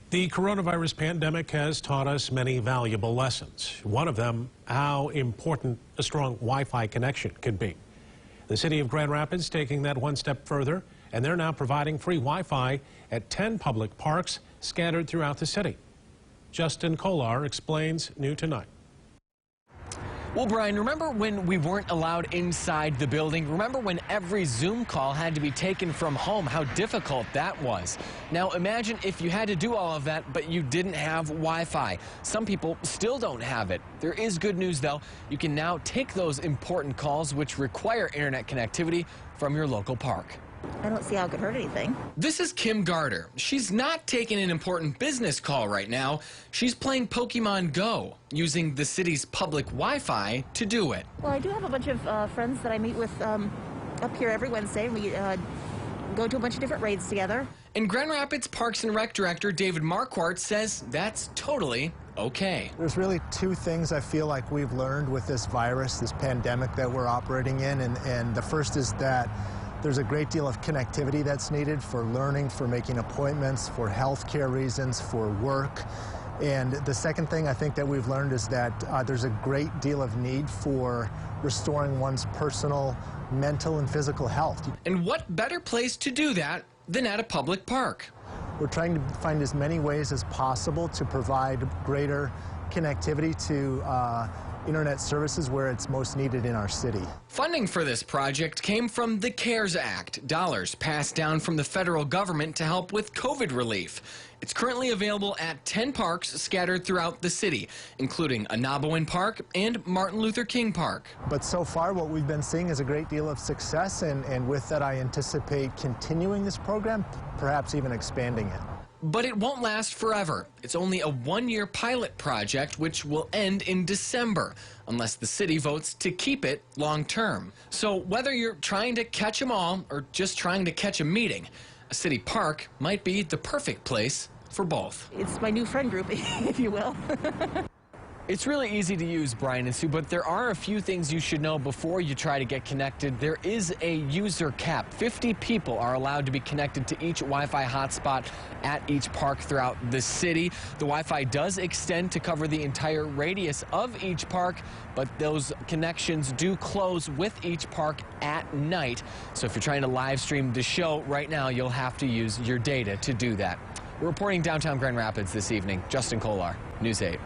The coronavirus pandemic has taught us many valuable lessons. One of them, how important a strong Wi-Fi connection can be. The city of Grand Rapids taking that one step further, and they're now providing free Wi-Fi at 10 public parks scattered throughout the city. Justin Kolar explains new tonight. Well, Brian, remember when we weren't allowed inside the building? Remember when every Zoom call had to be taken from home? How difficult that was. Now imagine if you had to do all of that, but you didn't have Wi-Fi. Some people still don't have it. There is good news, though. You can now take those important calls which require internet connectivity from your local park. I don't see how it could hurt anything. This is Kim Garter. She's not taking an important business call right now. She's playing Pokemon Go, using the city's public Wi-Fi to do it. Well, I do have a bunch of friends that I meet with up here every Wednesday. We go to a bunch of different raids together. And Grand Rapids Parks and Rec Director David Marquardt says that's totally okay. There's really two things I feel like we've learned with this virus, this pandemic that we're operating in. And the first is that there's a great deal of connectivity that's needed for learning, for making appointments, for healthcare reasons, for work. And the second thing I think that we've learned is that there's a great deal of need for restoring one's personal, mental, and physical health. And what better place to do that than at a public park? We're trying to find as many ways as possible to provide greater connectivity to internet services where it's most needed in our city. Funding for this project came from the CARES Act, dollars passed down from the federal government to help with COVID relief. It's currently available at 10 parks scattered throughout the city, including Anabawan Park and Martin Luther King Park. But so far what we've been seeing is a great deal of success, and with that I anticipate continuing this program, perhaps even expanding it. But it won't last forever. It's only a one-year pilot project which will end in December, unless the city votes to keep it long-term. So whether you're trying to catch them all or just trying to catch a meeting, a city park might be the perfect place for both. It's my new friend group, if you will. It's really easy to use, Brian and Sue, but there are a few things you should know before you try to get connected. There is a user cap. 50 people are allowed to be connected to each Wi-Fi hotspot at each park throughout the city. The Wi-Fi does extend to cover the entire radius of each park, but those connections do close with each park at night. So if you're trying to live stream the show right now, you'll have to use your data to do that. We're reporting downtown Grand Rapids this evening. Justin Kolar, News 8.